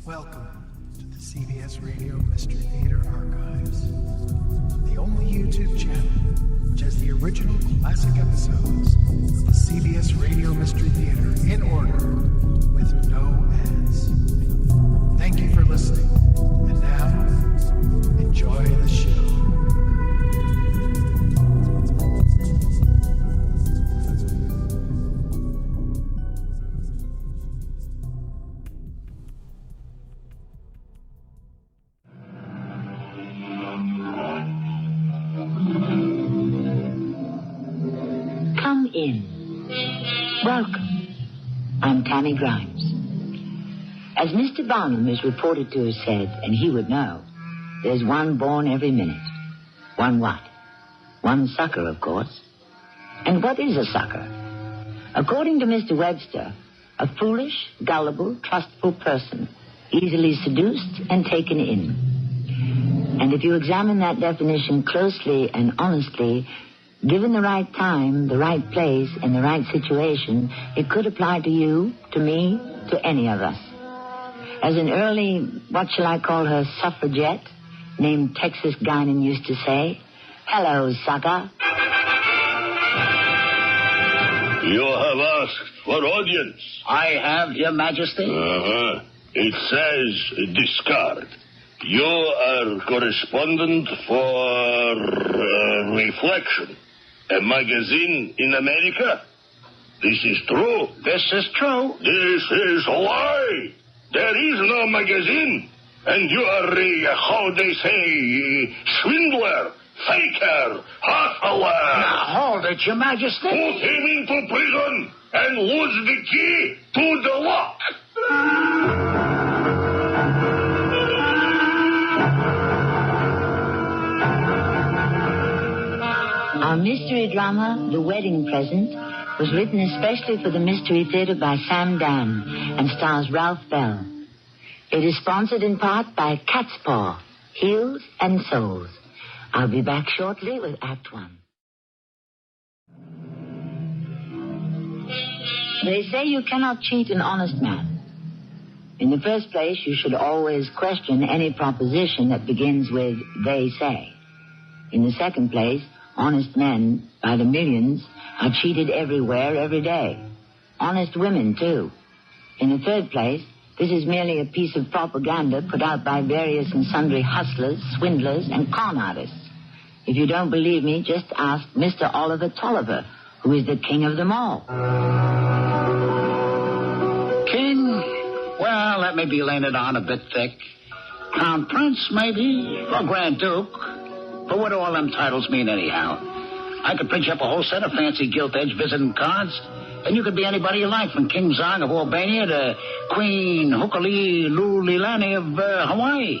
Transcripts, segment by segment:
Welcome to the CBS Radio Mystery Theater Archives, the only YouTube channel which has the original classic episodes of the CBS Radio Mystery Theater in order with no ads. Thank you for listening, and now, enjoy the show. Welcome. I'm Tammy Grimes. As Mr. Barnum is reported to have said, and he would know, there's one born every minute. One what? One sucker, of course. And what is a sucker? According to Mr. Webster, a foolish, gullible, trustful person, easily seduced and taken in. And if you examine that definition closely and honestly, given the right time, the right place, and the right situation, it could apply to you, to me, to any of us. As an early, what shall I call her, suffragette, named Texas Guinan used to say, "Hello, sucker." You have asked for audience. I have, Your Majesty. It says discard. You are correspondent for Reflection, a magazine in America. This is true. This is true. This is a lie. There is no magazine. And you are, how they say, swindler, faker, hustler. Now, hold it, Your Majesty. Put him into prison and lose the key to the lock. Our mystery drama, The Wedding Present, was written especially for the Mystery Theater by Sam Dann and stars Ralph Bell. It is sponsored in part by Cat's Paw, Heels and Souls. I'll be back shortly with Act One. They say you cannot cheat an honest man. In the first place, you should always question any proposition that begins with "they say." In the second place, honest men, by the millions, are cheated everywhere, every day. Honest women, too. In the third place, this is merely a piece of propaganda put out by various and sundry hustlers, swindlers, and con artists. If you don't believe me, just ask Mr. Oliver Tolliver, who is the king of them all. King? Well, that may be laying it on a bit thick. Crown Prince, maybe, or Grand Duke. But what do all them titles mean anyhow? I could print you up a whole set of fancy gilt-edged visiting cards, and you could be anybody you like, from King Zong of Albania to Queen Hukali Lulilani of Hawaii.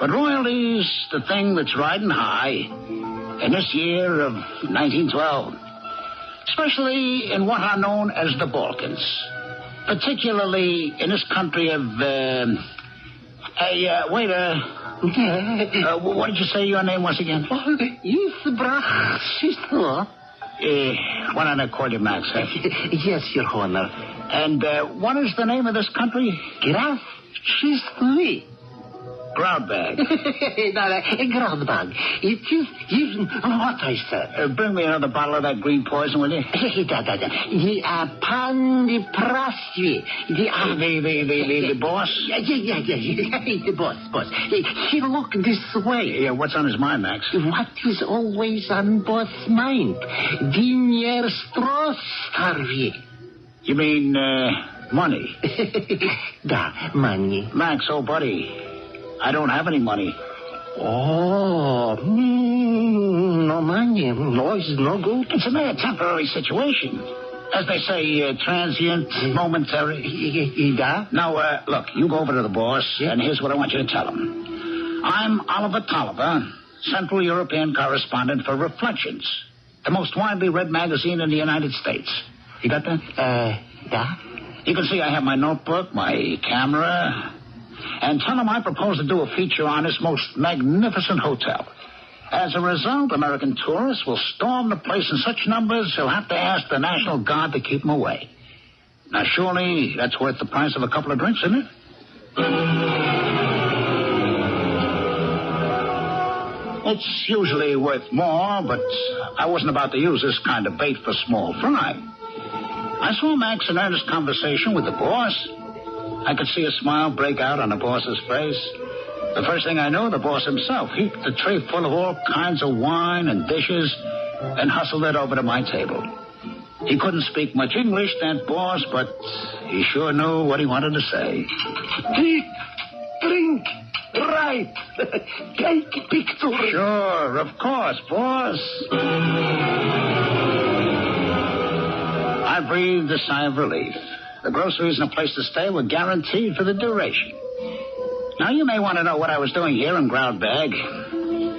But royalty's the thing that's riding high in this year of 1912, especially in what are known as the Balkans, particularly in this country of, what did you say your name was again? Why don't I call you Max? Yes, Your Honor. And what is the name of this country? Graf Schistli. Groundbag. Groundbag. It is even what I said. Bring me another bottle of that green poison, will you? The Pandiprasvi. The boss? Yeah. The boss. He look this way. Yeah, what's on his mind, Max? What is always on boss' mind? Dinier Strostarvi. You mean, money? Da, money. Max, old buddy, I don't have any money. Oh, no money. No, it's no good. It's a mere temporary situation. As they say, transient, momentary. Now, look, you go over to the boss, and here's what I want you to tell him. I'm Oliver Tolliver, Central European correspondent for Reflections, the most widely read magazine in the United States. You got that? Yeah. You can see I have my notebook, my camera, and tell him I propose to do a feature on this most magnificent hotel. As a result, American tourists will storm the place in such numbers he'll have to ask the National Guard to keep them away. Now, surely that's worth the price of a couple of drinks, isn't it? It's usually worth more, but I wasn't about to use this kind of bait for small fry. I saw Max in earnest conversation with the boss. I could see a smile break out on the boss's face. The first thing I knew, the boss himself heaped the tray full of all kinds of wine and dishes and hustled it over to my table. He couldn't speak much English, that boss, but he sure knew what he wanted to say. Eat, drink, write, take picture. Sure, of course, boss. I breathed a sigh of relief. The groceries and a place to stay were guaranteed for the duration. Now, you may want to know what I was doing here in Groundbag.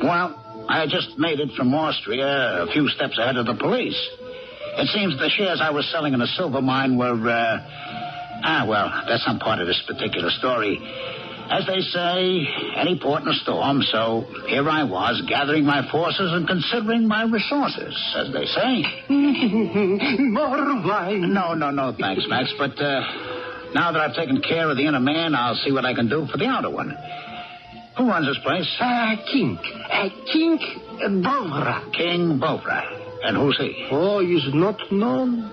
Well, I had just made it from Austria, a few steps ahead of the police. It seems the shares I was selling in a silver mine were, well, that's not part of this particular story. As they say, any port in a storm, so here I was, gathering my forces and considering my resources, as they say. More wine. No, thanks, Max, but, now that I've taken care of the inner man, I'll see what I can do for the outer one. Who runs this place? King Bovra. King Bovra. And who's he? Oh, he's not known.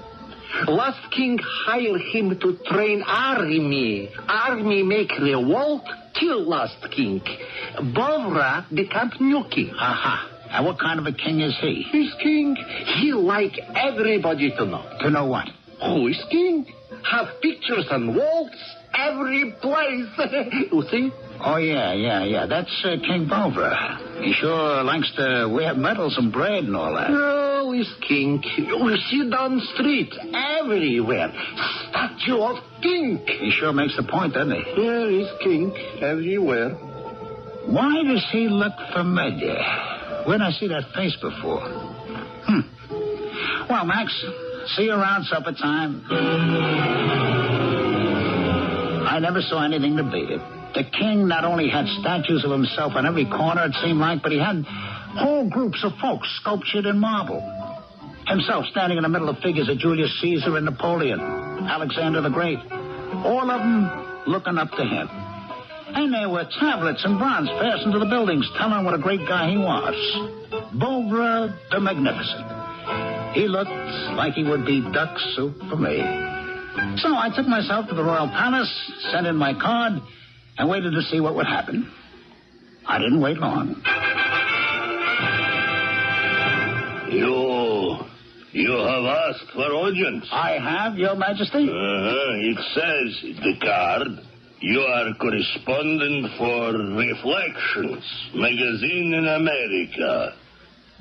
Last king hired him to train army. Army make revolt, kill last king. Bovra become new king. Aha. And what kind of a king is he? He's king. He like everybody to know. To know what? Who is king? Have pictures on walls every place. You see? Oh, yeah. That's King Bovra. He sure likes to wear medals and bread and all that. Oh, he's king. You see down the street everywhere. Statue of king. He sure makes the point, doesn't he? Yeah, he's king everywhere. Why does he look familiar? Where'd I see that face before? Well, Max, see you around supper time. I never saw anything to beat it. The king not only had statues of himself on every corner, it seemed like, but he had whole groups of folks sculptured in marble. Himself standing in the middle of figures of Julius Caesar and Napoleon, Alexander the Great. All of them looking up to him. And there were tablets in bronze fastened to the buildings telling what a great guy he was. Bovra the Magnificent. He looked like he would be duck soup for me. So I took myself to the Royal Palace, sent in my card, and waited to see what would happen. I didn't wait long. You have asked for audience. I have, Your Majesty. It says, the card, you are correspondent for Reflections, magazine in America.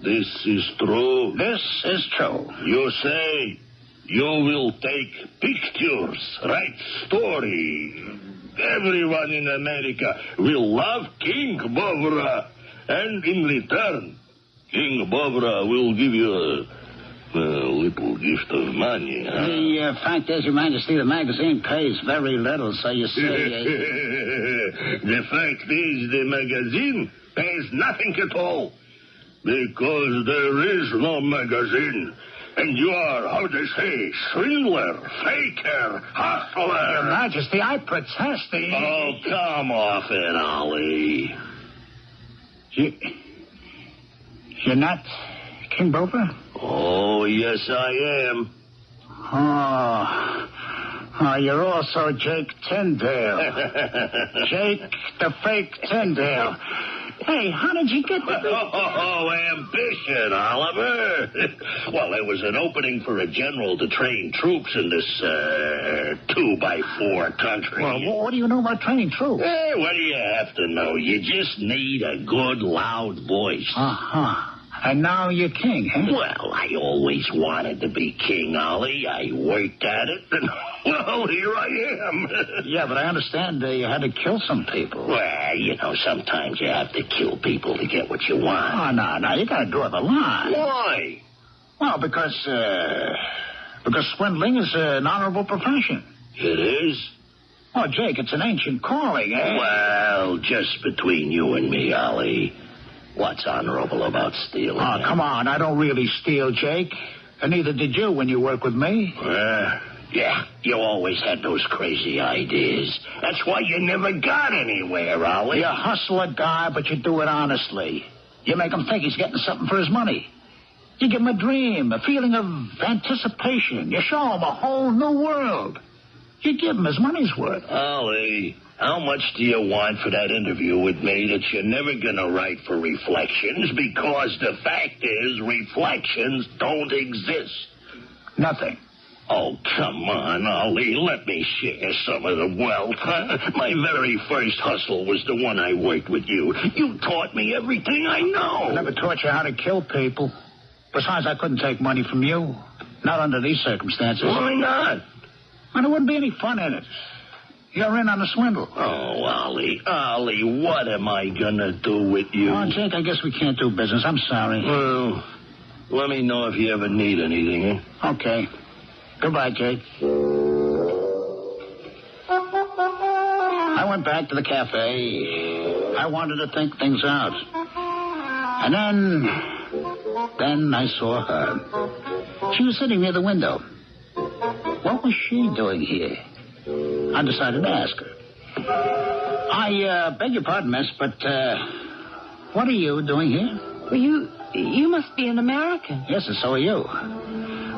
This is true? This is true. You say you will take pictures, write story. Everyone in America will love King Bovra. And in return, King Bovra will give you a little gift of money. Huh? The fact is, Your Majesty, the magazine pays very little, so you see... The fact is, the magazine pays nothing at all. Because there is no magazine. And you are, how they say, swindler, faker, hustler. Your Majesty, I protest. Oh, come off it, Ollie. You're not King Bovra? Oh, yes, I am. Oh, you're also Jake Tyndale. Jake the fake Tyndale. Hey, how did you get the... Oh, ambition, Oliver. Well, there was an opening for a general to train troops in this 2x4 country. Well, what do you know about training troops? Hey, what do you have to know? You just need a good, loud voice. Uh-huh. And now you're king, huh? Well, I always wanted to be king, Ollie. I worked at it, and, well, here I am. Yeah, but I understand you had to kill some people. Well, you know, sometimes you have to kill people to get what you want. Oh, no, you gotta draw the line. Why? Well, because swindling is an honorable profession. It is? Oh, Jake, it's an ancient calling, eh? Well, just between you and me, Ollie. What's honorable about stealing? Oh, come on. I don't really steal, Jake. And neither did you when you worked with me. Yeah, you always had those crazy ideas. That's why you never got anywhere, Ollie. You hustle a guy, but you do it honestly. You make him think he's getting something for his money. You give him a dream, a feeling of anticipation. You show him a whole new world. You give him his money's worth. Ollie, how much do you want for that interview with me that you're never going to write for Reflections? Because the fact is, Reflections don't exist. Nothing. Oh, come on, Ollie. Let me share some of the wealth. Huh? My very first hustle was the one I worked with you. You taught me everything I know. I never taught you how to kill people. Besides, I couldn't take money from you. Not under these circumstances. Why not? Well, there wouldn't be any fun in it. You're in on a swindle. Oh, Ollie, what am I going to do with you? Oh, Jake, I guess we can't do business. I'm sorry. Well, let me know if you ever need anything, eh? Okay. Goodbye, Jake. I went back to the cafe. I wanted to think things out. And then I saw her. She was sitting near the window. What was she doing here? I decided to ask her. I beg your pardon, miss, but what are you doing here? Well, you must be an American. Yes, and so are you.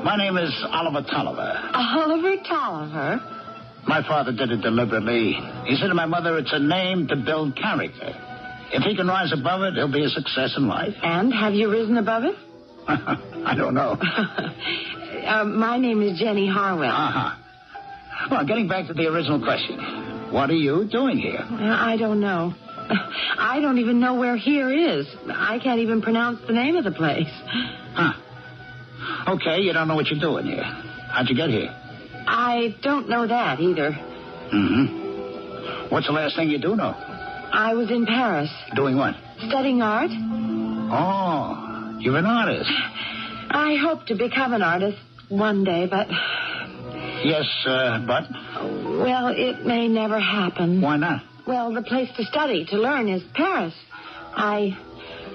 My name is Oliver Tolliver. Oliver Tolliver? My father did it deliberately. He said to my mother, it's a name to build character. If he can rise above it, he'll be a success in life. And have you risen above it? I don't know. My name is Jenny Harwell. Uh-huh. Well, getting back to the original question. What are you doing here? I don't know. I don't even know where here is. I can't even pronounce the name of the place. Huh. Okay, you don't know what you're doing here. How'd you get here? I don't know that either. Mm-hmm. What's the last thing you do know? I was in Paris. Doing what? Studying art. Oh, you're an artist. I hope to become an artist one day, but... Yes, but? Well, it may never happen. Why not? Well, the place to study, to learn, is Paris. I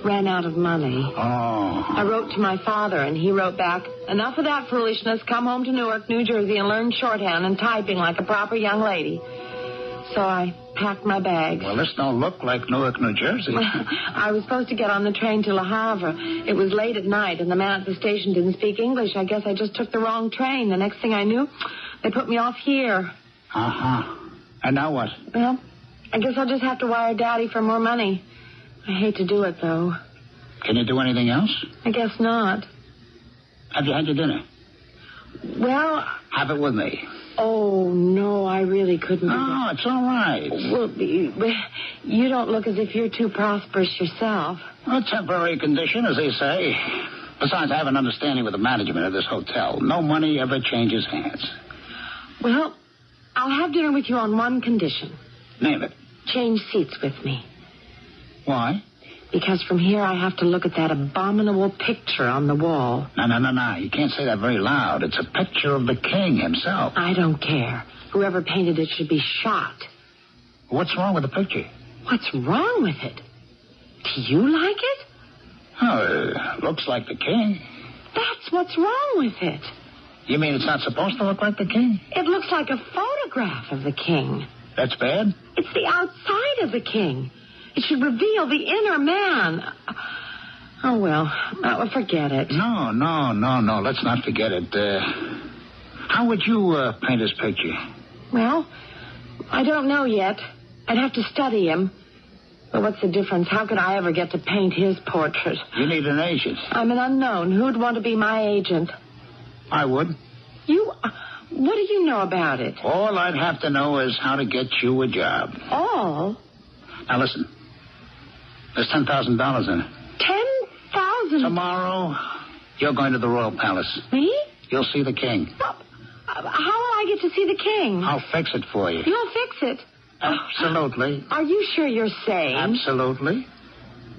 ran out of money. Oh. I wrote to my father, and he wrote back, enough of that foolishness. Come home to Newark, New Jersey, and learn shorthand and typing like a proper young lady. So I packed my bags. Well, this don't look like Newark, New Jersey. I was supposed to get on the train to Le Havre. It was late at night, and the man at the station didn't speak English. I guess I just took the wrong train. The next thing I knew, they put me off here. Uh-huh. And now what? Well, I guess I'll just have to wire Daddy for more money. I hate to do it, though. Can you do anything else? I guess not. Have you had your dinner? Well... Have it with me. Oh, no, I really couldn't do that. No, it's all right. Well, you don't look as if you're too prosperous yourself. A temporary condition, as they say. Besides, I have an understanding with the management of this hotel. No money ever changes hands. Well, I'll have dinner with you on one condition. Name it. Change seats with me. Why? Because from here I have to look at that abominable picture on the wall. No. You can't say that very loud. It's a picture of the king himself. I don't care. Whoever painted it should be shot. What's wrong with the picture? What's wrong with it? Do you like it? Oh, it looks like the king. That's what's wrong with it. You mean it's not supposed to look like the king? It looks like a photograph of the king. That's bad? It's the outside of the king. It should reveal the inner man. Oh, well, forget it. No. Let's not forget it. How would you paint his picture? Well, I don't know yet. I'd have to study him. But what's the difference? How could I ever get to paint his portrait? You need an agent. I'm an unknown. Who'd want to be my agent? I would. You... What do you know about it? All I'd have to know is how to get you a job. All? Now, listen. There's $10,000 in it. 10,000? Tomorrow, you're going to the Royal Palace. Me? You'll see the king. Well, how will I get to see the king? I'll fix it for you. You'll fix it? Absolutely. Are you sure you're sane? Absolutely.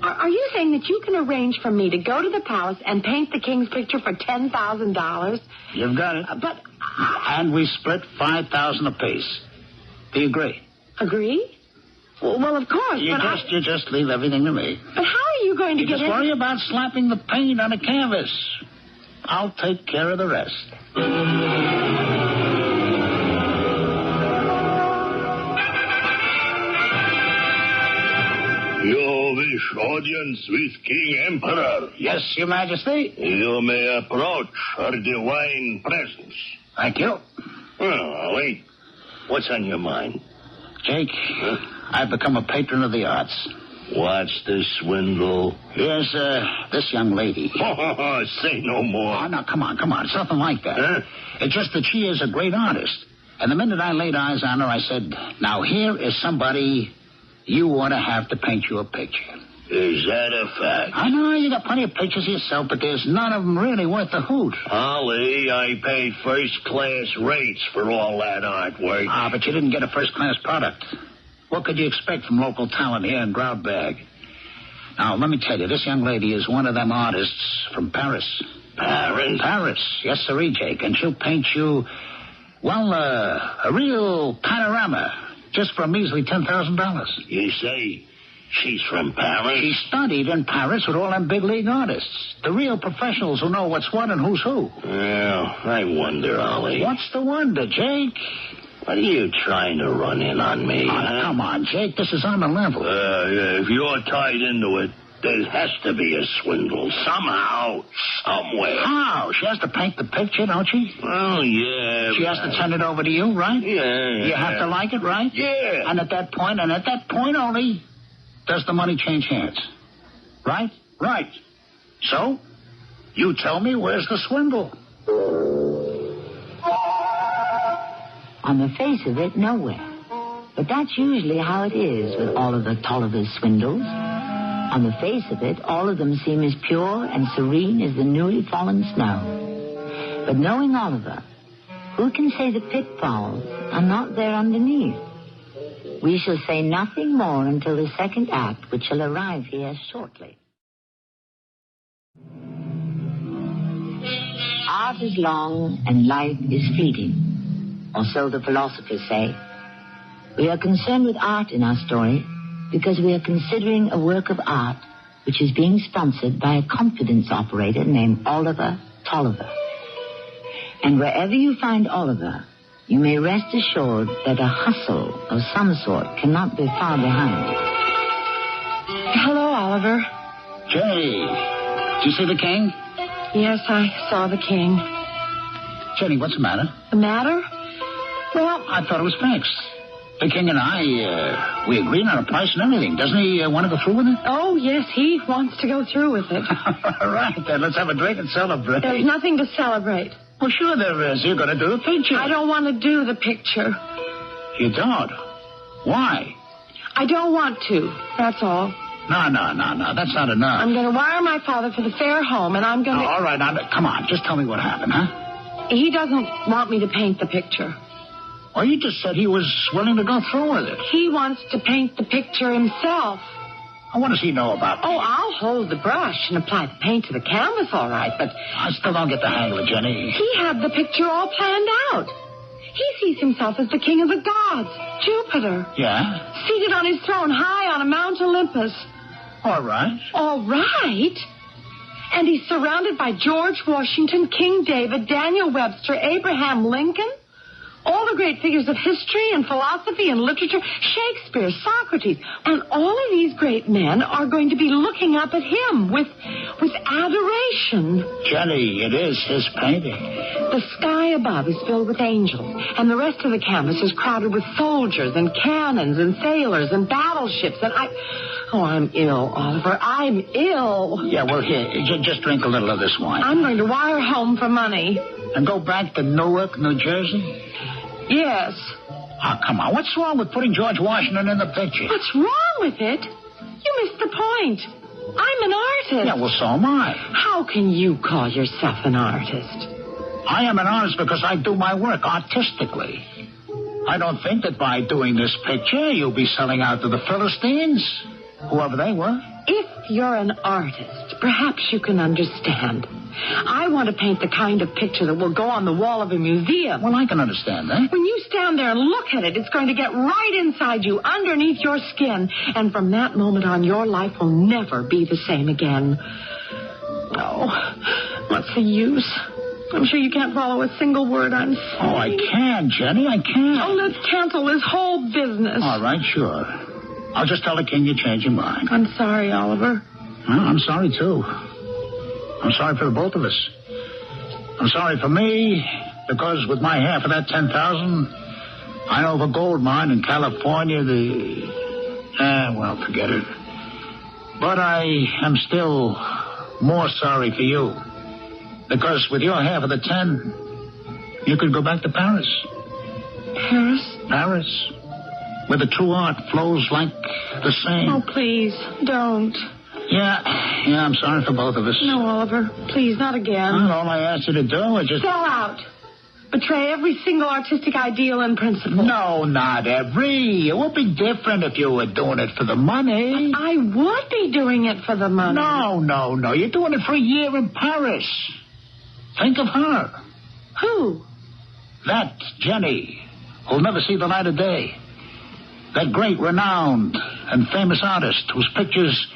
Are you saying that you can arrange for me to go to the palace and paint the king's picture for $10,000? You've got it. But... And we split $5,000 apiece. Do you agree? Agree? Well, of course, You just leave everything to me. But how are you going to get just worry about slapping the paint on the canvas. I'll take care of the rest. audience with King Emperor. Yes, Your Majesty. You may approach her divine presence. Thank you. Well, wait. What's on your mind? Jake, I've become a patron of the arts. What's the swindle? Here's, this young lady. Say no more. Oh, no, come on. It's nothing like that. Huh? It's just that she is a great artist. And the minute I laid eyes on her, I said, now here is somebody you ought to have to paint you a picture. Is that a fact? I know you got plenty of pictures yourself, but there's none of them really worth the hoot. Holly, I paid first-class rates for all that artwork. Ah, but you didn't get a first-class product. What could you expect from local talent here in Groundbag? Now, let me tell you, this young lady is one of them artists from Paris. Paris? Paris, yes, sirree, Jake. And she'll paint you, well, a real panorama just for a measly $10,000. You say she's from Paris? She studied in Paris with all them big league artists. The real professionals who know what's what and who's who. Well, I wonder, Ollie. What's the wonder, Jake? What are you trying to run in on me? Oh, come on, Jake. This is on the level. If you're tied into it, there has to be a swindle. Somehow, somewhere. How? She has to paint the picture, don't she? Oh, yeah. She has to send it over to you, right? Yeah. You have to like it, right? Yeah. And at that point only, does the money change hands. Right? Right. So, you tell me, where's the swindle? On the face of it, nowhere. But that's usually how it is with all of the Tolliver's swindles. On the face of it, all of them seem as pure and serene as the newly fallen snow. But knowing Oliver, who can say the pitfalls are not there underneath? We shall say nothing more until the second act, which shall arrive here shortly. Art is long and life is fleeting. Or so the philosophers say. We are concerned with art in our story because we are considering a work of art which is being sponsored by a confidence operator named Oliver Tolliver. And wherever you find Oliver, you may rest assured that a hustle of some sort cannot be far behind. Hello, Oliver. Jenny, did you see the king? Yes, I saw the king. Jenny, what's the matter? The matter? Well, I thought it was fixed. The king and I, we agreed on a price and everything. Doesn't he want to go through with it? oh, yes, he wants to go through with it. All right, then. Let's have a drink and celebrate. There's nothing to celebrate. Well, sure there is. You're going to do the picture. I don't want to do the picture. You don't? Why? I don't want to. That's all. No. That's not enough. I'm going to wire my father for the fair home, and I'm going to... All right, now, come on. Just tell me what happened, huh? He doesn't want me to paint the picture. Well, you just said he was willing to go through with it. He wants to paint the picture himself. What does he know about Oh, I'll hold the brush and apply the paint to the canvas, all right, but... I still don't get the hang of it, Jenny. He had the picture all planned out. He sees himself as the king of the gods, Jupiter. Yeah? Seated on his throne high on a Mount Olympus. All right. All right? And he's surrounded by George Washington, King David, Daniel Webster, Abraham Lincoln, all the great figures of history and philosophy and literature, Shakespeare, Socrates, and all of these great men are going to be looking up at him with adoration. Jenny, it is his painting. The sky above is filled with angels, and the rest of the canvas is crowded with soldiers and cannons and sailors and battleships, and I'm ill, Oliver. I'm ill. Yeah, well, here, just drink a little of this wine. I'm going to wire home for money. And go back to Newark, New Jersey? Yes. Oh, come on. What's wrong with putting George Washington in the picture? What's wrong with it? You missed the point. I'm an artist. Yeah, well, so am I. How can you call yourself an artist? I am an artist because I do my work artistically. I don't think that by doing this picture you'll be selling out to the Philistines, whoever they were. If you're an artist, perhaps you can understand. I want to paint the kind of picture that will go on the wall of a museum. Well, I can understand that. When you stand there and look at it, it's going to get right inside you, underneath your skin. And from that moment on, your life will never be the same again. Oh, what's the use? I'm sure you can't follow a single word I'm saying. Oh, I can, Jenny, I can. Oh, let's cancel this whole business. All right, sure. I'll just tell the king you changed your mind. I'm sorry, Oliver. Well, I'm sorry, too. I'm sorry for the both of us. I'm sorry for me, because with my half of that 10,000, I know of a gold mine in California, well, forget it. But I am still more sorry for you, because with your half of the 10, you could go back to Paris. Paris? Paris, where the true art flows like the same. Oh, please, don't. Yeah, I'm sorry for both of us. No, Oliver, please, not again. Well, all I asked you to do is just... Sell out. Betray every single artistic ideal and principle. No, not every. It would be different if you were doing it for the money. I would be doing it for the money. No. You're doing it for a year in Paris. Think of her. Who? That Jenny, who'll never see the light of day. That great, renowned, and famous artist whose pictures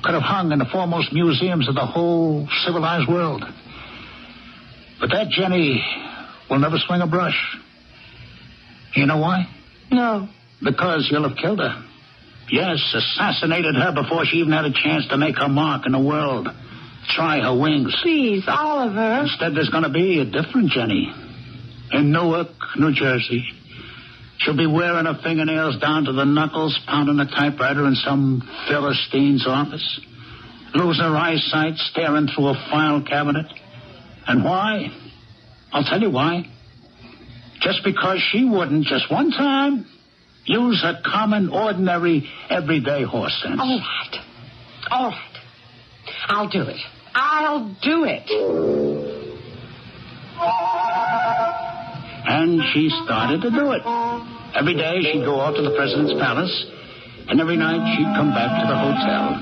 could have hung in the foremost museums of the whole civilized world. But that Jenny will never swing a brush. You know why? No. Because you'll have killed her. Yes, assassinated her before she even had a chance to make her mark in the world. Try her wings. Please, Oliver. Instead, there's going to be a different Jenny. In Newark, New Jersey. She'll be wearing her fingernails down to the knuckles, pounding a typewriter in some Philistine's office. Losing her eyesight, staring through a file cabinet. And why? I'll tell you why. Just because she wouldn't, just one time, use her common, ordinary, everyday horse sense. All right. I'll do it. And she started to do it. Every day she'd go off to the president's palace, and every night she'd come back to the hotel.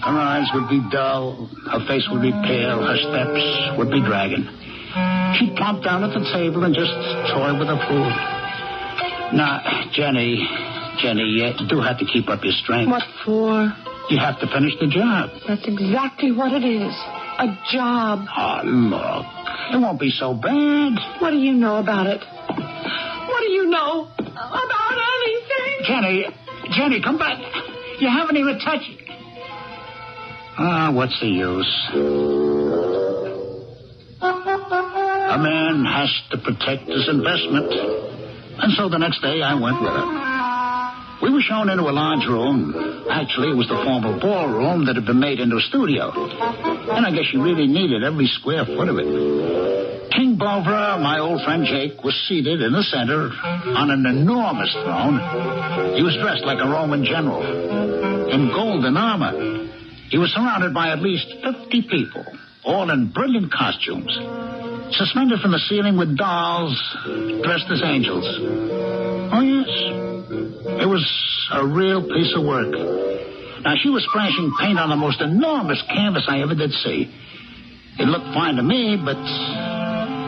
Her eyes would be dull, her face would be pale, her steps would be dragging. She'd plump down at the table and just toy with her food. Now, Jenny, you do have to keep up your strength. What for? You have to finish the job. That's exactly what it is. A job. Oh, look. It won't be so bad. What do you know about it? What do you know about anything? Jenny, come back. You haven't even touched it. What's the use? A man has to protect his investment. And so the next day I went with her. We were shown into a large room. Actually, it was the formal ballroom that had been made into a studio. And I guess you really needed every square foot of it. King Bovra, my old friend Jake, was seated in the center on an enormous throne. He was dressed like a Roman general in golden armor. He was surrounded by at least 50 people, all in brilliant costumes, suspended from the ceiling with dolls dressed as angels. Oh, yes. It was a real piece of work. Now, she was splashing paint on the most enormous canvas I ever did see. It looked fine to me, but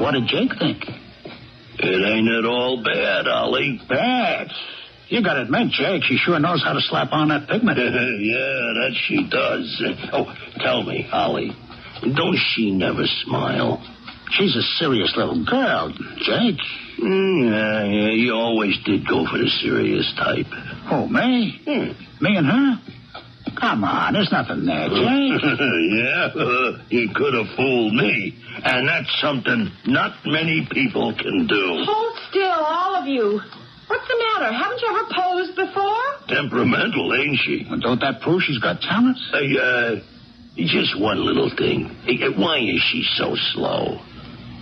what did Jake think? It ain't at all bad, Ollie. Bad? You gotta admit, Jake, she sure knows how to slap on that pigment. Yeah, that she does. Oh, tell me, Ollie, don't she never smile? She's a serious little girl, Jake. Yeah, you always did go for the serious type. Oh, me? Me and her? Come on, there's nothing there, Jake. Yeah, you could have fooled me. And that's something not many people can do. Hold still, all of you. What's the matter? Haven't you ever posed before? Temperamental, ain't she? Well, don't that prove she's got talent? Just one little thing. Why is she so slow?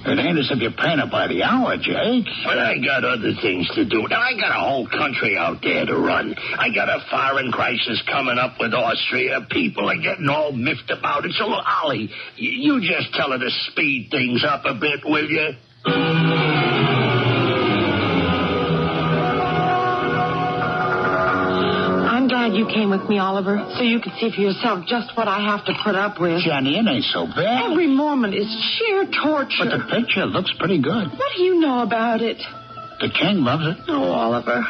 It ain't as if you're paying her by the hour, Jake. But I got other things to do. Now, I got a whole country out there to run. I got a foreign crisis coming up with Austria. People are getting all miffed about it. So, look, Ollie, you just tell her to speed things up a bit, will you? I'm glad you came with me, Oliver, so you could see for yourself just what I have to put up with. Jenny, it ain't so bad. Every moment is sheer torture. But the picture looks pretty good. What do you know about it? The king loves it. Oh, Oliver,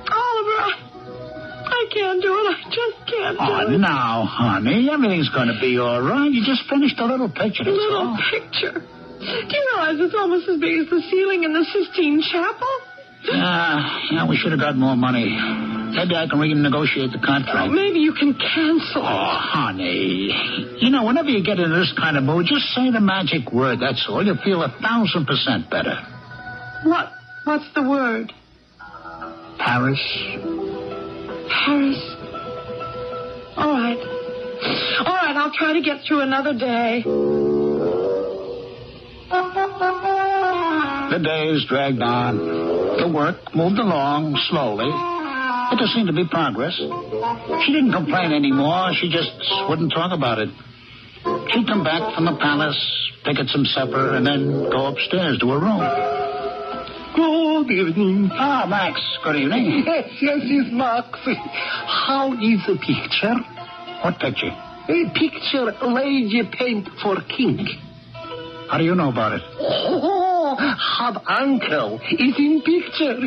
I can't do it. I just can't do it. Oh, now, honey, everything's going to be all right. You just finished a little picture. A little picture? Do you realize it's almost as big as the ceiling in the Sistine Chapel? Yeah, we should have got more money. Maybe I can renegotiate the contract. Maybe you can cancel. Oh, honey. You know, whenever you get in this kind of mood, just say the magic word, that's all. You'll feel 1,000% better. What's the word? Paris. Paris. All right, I'll try to get through another day. The days dragged on. The work moved along slowly. But there seemed to be progress. She didn't complain anymore. She just wouldn't talk about it. She'd come back from the palace, pick at some supper, and then go upstairs to her room. Good evening. Ah, Max. Good evening. Yes, it's Max. How is the picture? What picture? A picture lady paint for king. How do you know about it? Oh, have uncle is in picture.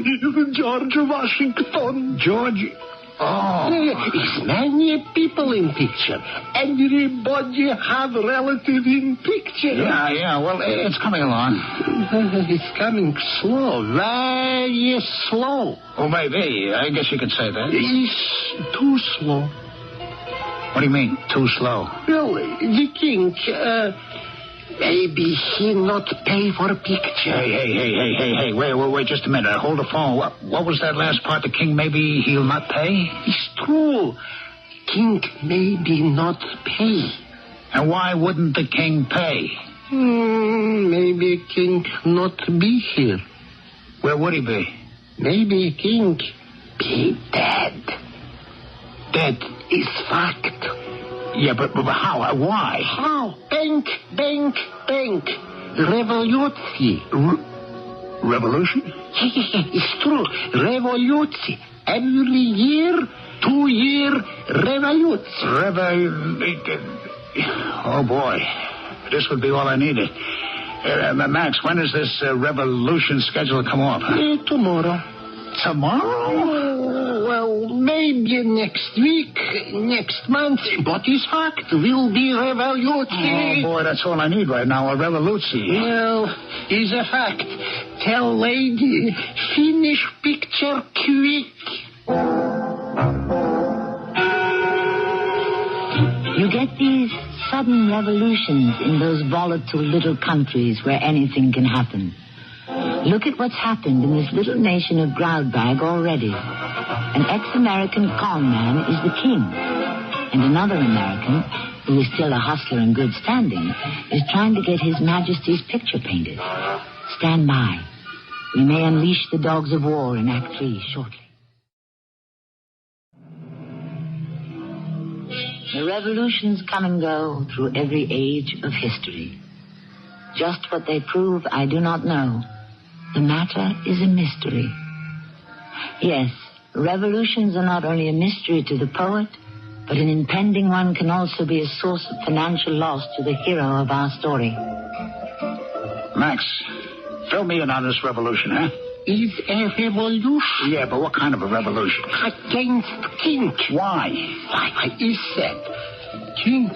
George Washington. George? Oh. It's many people in picture. Everybody have relative in picture. Yeah. Well, it's coming along. It's coming slow. Very slow. Oh, maybe. I guess you could say that. It's too slow. What do you mean, too slow? Well, the king, maybe he not pay for picture. Hey, wait just a minute. Hold the phone. What was that last part? The king, maybe he'll not pay? It's true. King maybe not pay. And why wouldn't the king pay? Maybe king not be here. Where would he be? Maybe king be dead. Dead is fact. Yeah, but how? Why? How? Bank. Revolution. Revolution? It's true. Revolution. Every year, 2 year revolution. Oh, boy. This would be all I needed. Max, when is this revolution scheduled to come off? Tomorrow. Tomorrow? Well, maybe next week, next month, but it's fact, will be revolution. Oh, boy, that's all I need right now, a revolution. Well, it's a fact. Tell lady, finish picture quick. You get these sudden revolutions in those volatile little countries where anything can happen. Look at what's happened in this little nation of Groudbag already. An ex-American con man is the king. And another American, who is still a hustler in good standing, is trying to get His Majesty's picture painted. Stand by. We may unleash the dogs of war in Act 3 shortly. The revolutions come and go through every age of history. Just what they prove, I do not know. The matter is a mystery. Yes, revolutions are not only a mystery to the poet, but an impending one can also be a source of financial loss to the hero of our story. Max, fill me in on this revolution, huh? Is a revolution. Yeah, but what kind of a revolution? Against king. Why? Why, he said, king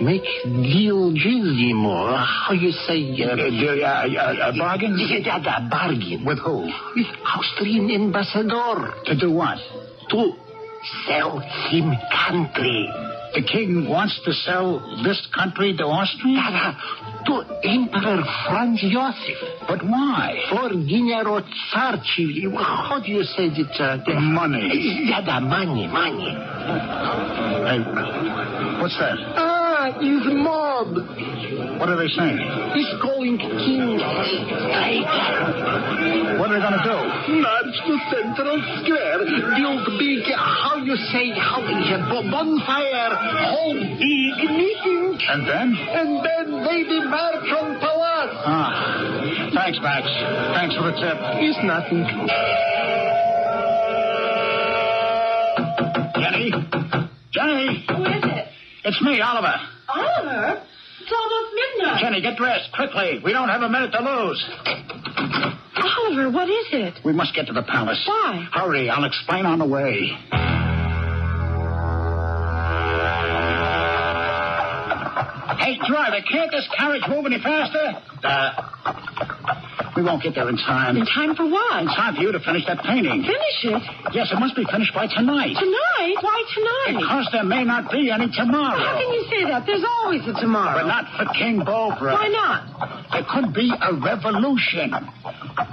make deal more. How you say? A bargain? Yeah, a bargain. With who? With Austrian ambassador. To do what? To sell him country. The king wants to sell this country to Austria? To Emperor Franz Joseph. But why? For dinero tsarchi. How do you say it? Money. Yeah, the money. Hey, what's that? His mob. What are they saying? He's calling king traitor. What are they going to do? March to Central Square. Build big, bonfire. Hold big meeting. And then? And then maybe march on palace. Thanks, Max. Thanks for the tip. It's nothing. Jenny? Who is it? It's me, Oliver. Oliver? It's almost midnight. Jenny, get dressed, quickly. We don't have a minute to lose. Oliver, what is it? We must get to the palace. Why? Hurry, I'll explain on the way. Hey, driver, can't this carriage move any faster? We won't get there in time. In time for what? In time for you to finish that painting. Finish it? Yes, it must be finished by tonight. Tonight? Why tonight? Because there may not be any tomorrow. How can you say that? There's always a tomorrow. But not for King Bovra. Why not? There could be a revolution.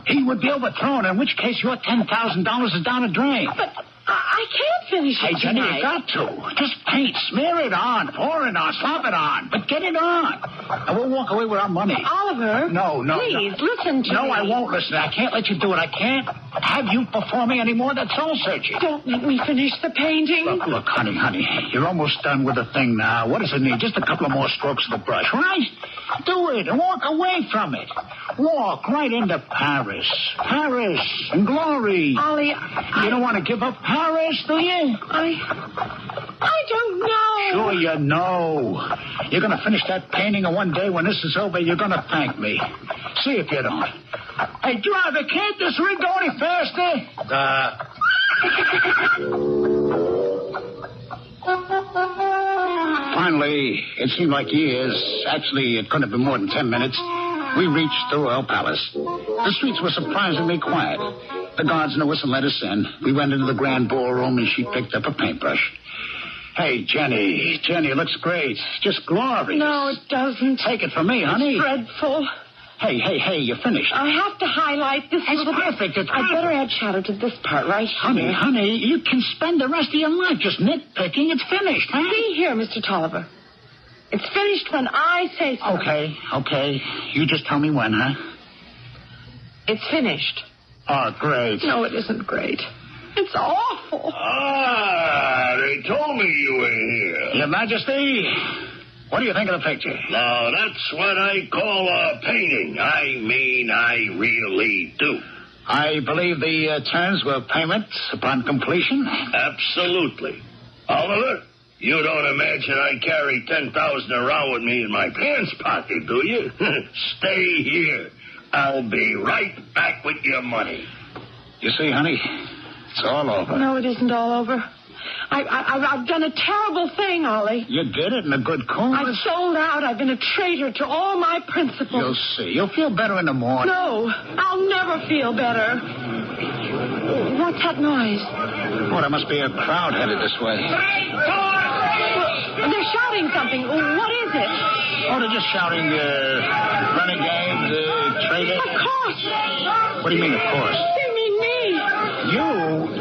He would be overthrown, in which case your $10,000 is down the drain. But I can't finish it Hey, Jenny, tonight. you got to. Just paint, smear it on, pour it on, slap it on. But get it on. And we'll walk away with our money. Oliver. No. Please, listen to me. No, I won't listen. I can't let you do it. I can't have you performing anymore. That's soul-searching. Don't make me finish the painting. Look, honey. You're almost done with the thing now. What does it need? Just a couple of more strokes of the brush, right? Do it and walk away from it. Walk right into Paris. Paris and glory. Ollie, You don't want to give up Paris, do you? I don't know. Sure you know. You're going to finish that painting, and one day when this is over, you're going to thank me. See if you don't. Hey, driver, can't this rig go any faster? Finally, it seemed like years. Actually, it couldn't have been more than 10 minutes. We reached the Royal Palace. The streets were surprisingly quiet. The guards knew us and let us in. We went into the grand ballroom, and she picked up a paintbrush. Hey, Jenny, it looks great. Just glorious. No, it doesn't. Take it from me, honey. It's dreadful. Hey, you're finished. I have to highlight this It's little perfect. It's I perfect. better add shadow to this part right here. Honey, you can spend the rest of your life just nitpicking. It's finished, huh? See here, Mr. Tolliver. It's finished when I say so. Okay. You just tell me when, huh? It's finished. Oh, great. No, it isn't great. It's awful. They told me you were here. Your Majesty, what do you think of the picture? Now, that's what I call a painting. I really do. I believe the terms were payment upon completion. Absolutely. Oliver, you don't imagine I carry $10,000 around with me in my pants pocket, do you? Stay here. I'll be right back with your money. You see, honey, it's all over. No, it isn't all over. I've done a terrible thing, Ollie. You did it in a good cause. I've sold out. I've been a traitor to all my principles. You'll see. You'll feel better in the morning. No, I'll never feel better. What's that noise? Oh, there must be a crowd headed this way. They're shouting something. What is it? Oh, they're just shouting, renegade, traitor. Of course. What do you mean, of course? They mean me. You?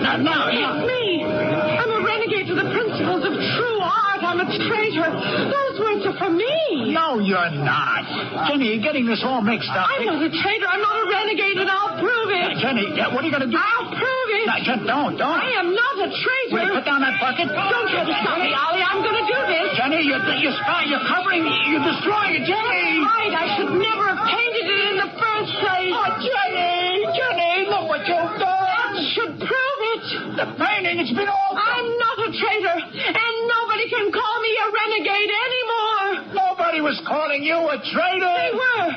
No. Yes, me. I'm a renegade to the principles of true art. I'm a traitor. Those words are for me. No, you're not. Jenny, you're getting this all mixed up. I'm not a traitor. I'm not a renegade, and I'll prove it. Jenny, what are you going to do? I'll prove it. No, don't. I am not a traitor. Wait, put down that bucket. Don't try to stop me, Ollie. I'm going to do this. Jenny, you're spying. You're covering. You're destroying it, Jenny. Right. I should never have painted it in the first place. Oh, Jenny, look what you've done. That should prove it. The painting, it's been all... I'm not a traitor, and nobody can call me a renegade anymore. Nobody was calling you a traitor. They were.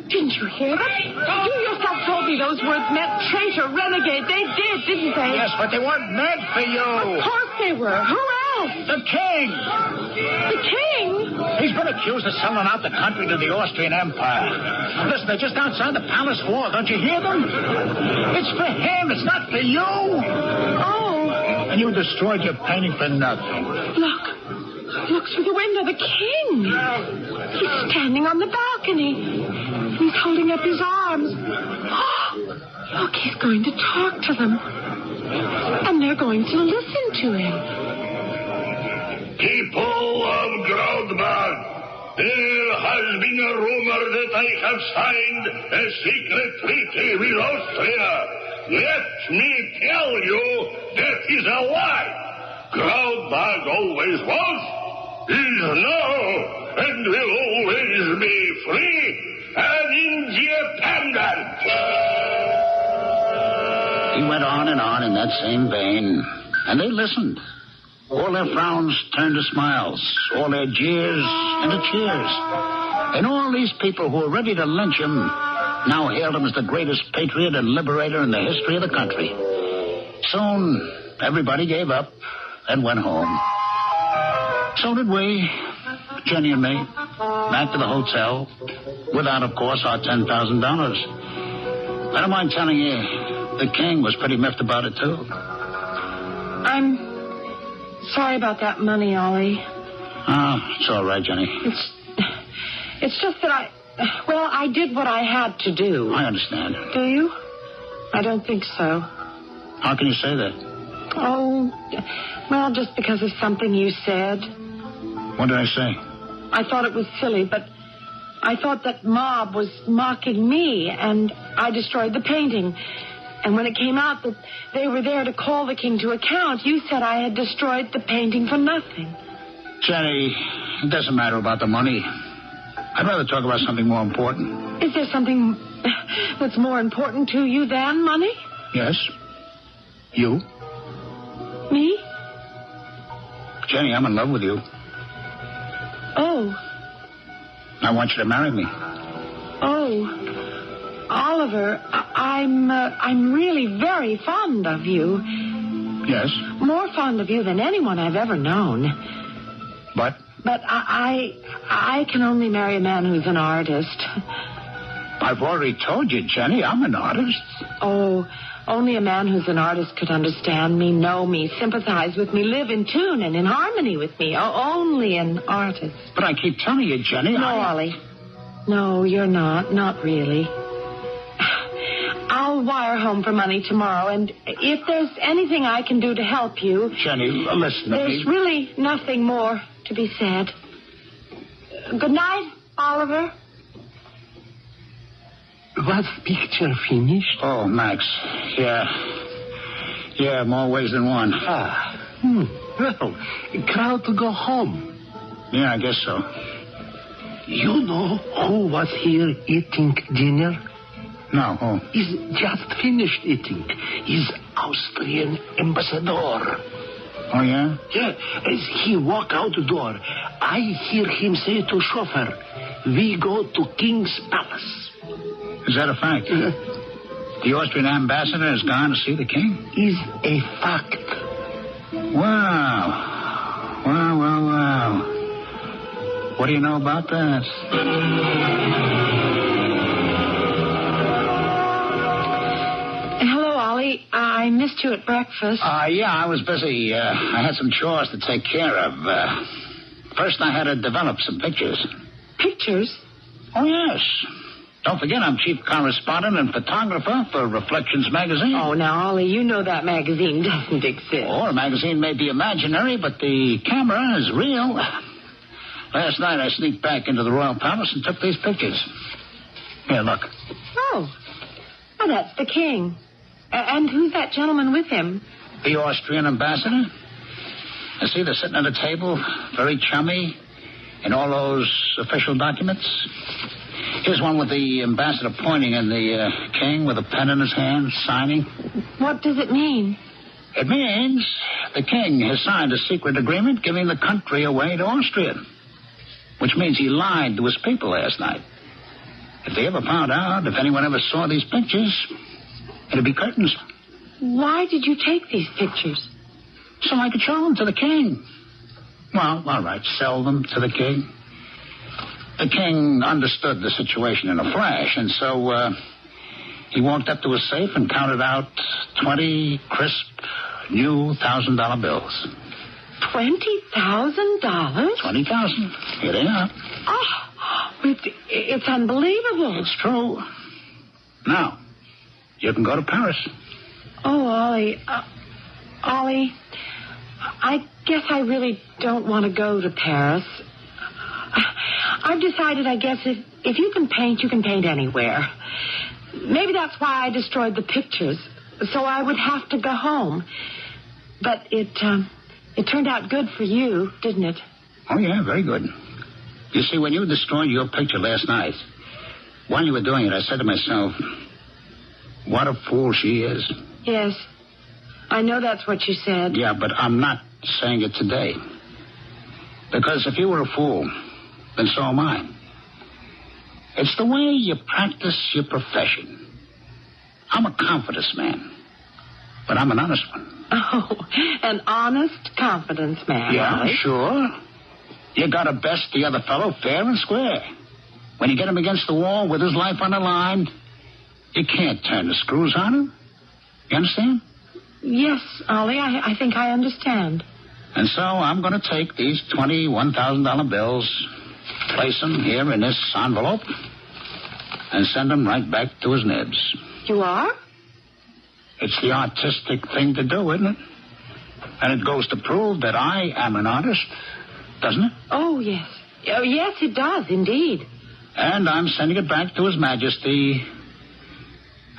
Didn't you hear them? You yourself told me those words meant traitor, renegade. They did, didn't they? Yes, but they weren't meant for you. Of course they were. Who else? The king. The king? He's been accused of selling out the country to the Austrian Empire. Listen, they're just outside the palace wall. Don't you hear them? It's for him. It's not for you. Oh. And you destroyed your painting for nothing. Look through the window. The king. He's standing on the balcony. He's holding up his arms. Look, he's going to talk to them. And they're going to listen to him. People of Groudbad, there has been a rumor that I have signed a secret treaty with Austria. Let me tell you, that is a lie. Groudbad always was, is now, and will always be free and independent. He went on and on in that same vein, and they listened. All their frowns turned to smiles, all their jeers into cheers. And all these people who were ready to lynch him now hailed him as the greatest patriot and liberator in the history of the country. Soon, everybody gave up and went home. So did we, Jenny and me, back to the hotel, without, of course, our $10,000. I don't mind telling you, the king was pretty miffed about it, too. I'm sorry about that money, Ollie. Oh, it's all right, Jenny. It's just that I did what I had to do. I understand. Do you? I don't think so. How can you say that? Oh, well, just because of something you said. What did I say? I thought it was silly, but I thought that mob was mocking me, and I destroyed the painting. And when it came out that they were there to call the king to account, you said I had destroyed the painting for nothing. Jenny, it doesn't matter about the money. I'd rather talk about something more important. Is there something that's more important to you than money? Yes. You? Me? Jenny, I'm in love with you. Oh. I want you to marry me. Oh. Oliver, I'm really very fond of you. Yes? More fond of you than anyone I've ever known. But? But I can only marry a man who's an artist. I've already told you, Jenny, I'm an artist. Oh, only a man who's an artist could understand me, know me, sympathize with me, live in tune and in harmony with me. Only an artist. But I keep telling you, Jenny, No, Ollie. No, you're not. Not really. I'll wire home for money tomorrow, and if there's anything I can do to help you... Jenny, listen to me. There's really nothing more to be said. Good night, Oliver. Was picture finished? Oh, Max. Yeah, more ways than one. Well, crowd to go home. Yeah, I guess so. You know who was here eating dinner? No, who? He's just finished eating. He's Austrian ambassador. Oh, yeah? Yeah, as he walk out the door, I hear him say to chauffeur, "We go to King's Palace." Is that a fact? The Austrian ambassador has gone to see the king? Is a fact. Wow. Wow. What do you know about that? Hello, Ollie. I missed you at breakfast. Yeah, I was busy. I had some chores to take care of. First, I had to develop some pictures. Pictures? Oh, yes. Don't forget, I'm chief correspondent and photographer for Reflections magazine. Oh, now, Ollie, you know that magazine doesn't exist. Oh, the magazine may be imaginary, but the camera is real. Last night, I sneaked back into the Royal Palace and took these pictures. Here, look. Oh, that's the king. And who's that gentleman with him? The Austrian ambassador. You see, they're sitting at a table, very chummy, in all those official documents. Here's one with the ambassador pointing and the king with a pen in his hand, signing. What does it mean? It means the king has signed a secret agreement giving the country away to Austria, which means he lied to his people last night. If they ever found out, if anyone ever saw these pictures, it'd be curtains. Why did you take these pictures? So I could show them to the king. Well, all right, sell them to the king. The king understood the situation in a flash, and so he walked up to his safe and counted out 20 crisp, new $1,000 bills. $20,000? 20,000. Here they are. Oh, it's unbelievable. It's true. Now, you can go to Paris. Oh, Ollie. Ollie, I guess I really don't want to go to Paris. I've decided, I guess, if you can paint anywhere. Maybe that's why I destroyed the pictures, so I would have to go home. But it turned out good for you, didn't it? Oh, yeah, very good. You see, when you destroyed your picture last night, while you were doing it, I said to myself, what a fool she is. Yes, I know that's what you said. Yeah, but I'm not saying it today. Because if you were a fool, then so am I. It's the way you practice your profession. I'm a confidence man, but I'm an honest one. Oh, an honest confidence man. Yeah, right? Sure. You gotta best the other fellow fair and square. When you get him against the wall with his life on the line, You can't turn the screws on him. You understand? Yes, Ollie, I think I understand. And so I'm going to take these $21,000 bills, place them here in this envelope, and send them right back to his nibs. You are? It's the artistic thing to do, isn't it? And it goes to prove that I am an artist, doesn't it? Oh, yes. Oh, yes, it does, indeed. And I'm sending it back to His Majesty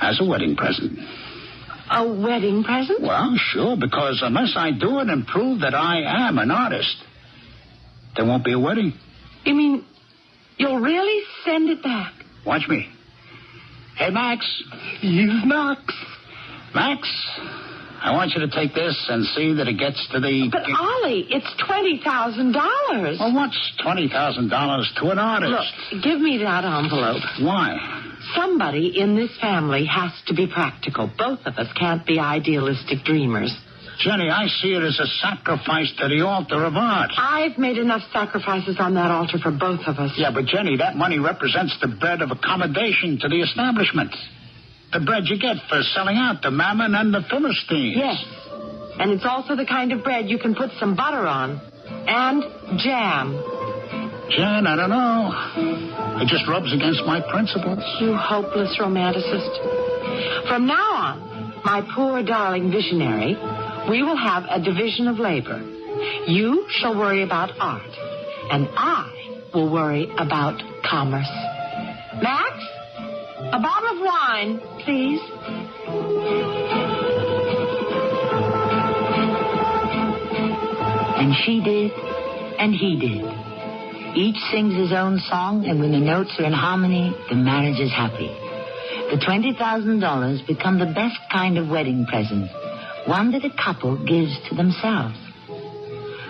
as a wedding present. A wedding present? Well, sure, because unless I do it and prove that I am an artist, there won't be a wedding. You mean you'll really send it back? Watch me. Hey, Max. He's Max. Max, I want you to take this and see that it gets to the... But, Ollie, it's $20,000. Well, what's $20,000 to an artist? Look, give me that envelope. Why? Somebody in this family has to be practical. Both of us can't be idealistic dreamers. Jenny, I see it as a sacrifice to the altar of art. I've made enough sacrifices on that altar for both of us. Yeah, but Jenny, that money represents the bread of accommodation to the establishment. The bread you get for selling out to Mammon and the Philistines. Yes. And it's also the kind of bread you can put some butter on. And jam. Jen, I don't know. It just rubs against my principles. You hopeless romanticist. From now on, my poor darling visionary, we will have a division of labor. You shall worry about art, and I will worry about commerce. Max, a bottle of wine, please. And she did, and he did. Each sings his own song, and when the notes are in harmony, the marriage is happy. The $20,000 become the best kind of wedding present, one that a couple gives to themselves.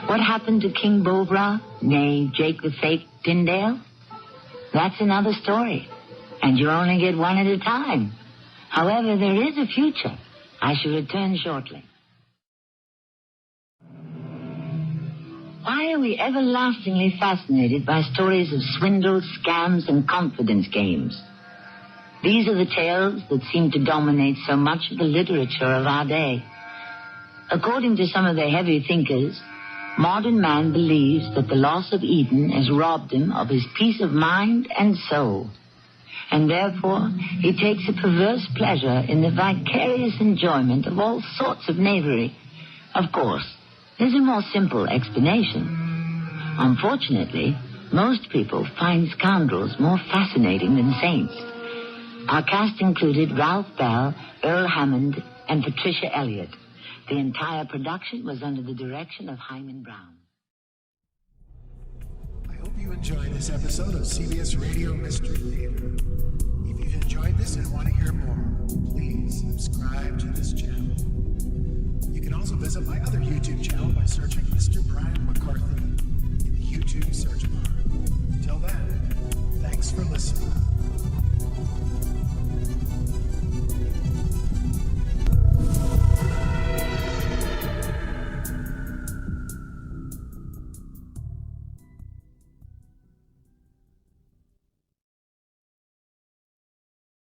What happened to King Bovra, nay, Jake the Fake Tyndale? That's another story, and you only get one at a time. However, there is a future. I shall return shortly. Why are we everlastingly fascinated by stories of swindles, scams, and confidence games? These are the tales that seem to dominate so much of the literature of our day. According to some of the heavy thinkers, modern man believes that the loss of Eden has robbed him of his peace of mind and soul. And therefore, he takes a perverse pleasure in the vicarious enjoyment of all sorts of knavery. Of course, there's a more simple explanation. Unfortunately, most people find scoundrels more fascinating than saints. Our cast included Ralph Bell, Earl Hammond, and Patricia Elliot. The entire production was under the direction of Hyman Brown. I hope you enjoyed this episode of CBS Radio Mystery Theater. If you've enjoyed this and want to hear more, please subscribe to this channel. You can also visit my other YouTube channel by searching Mr. Brian McCarthy.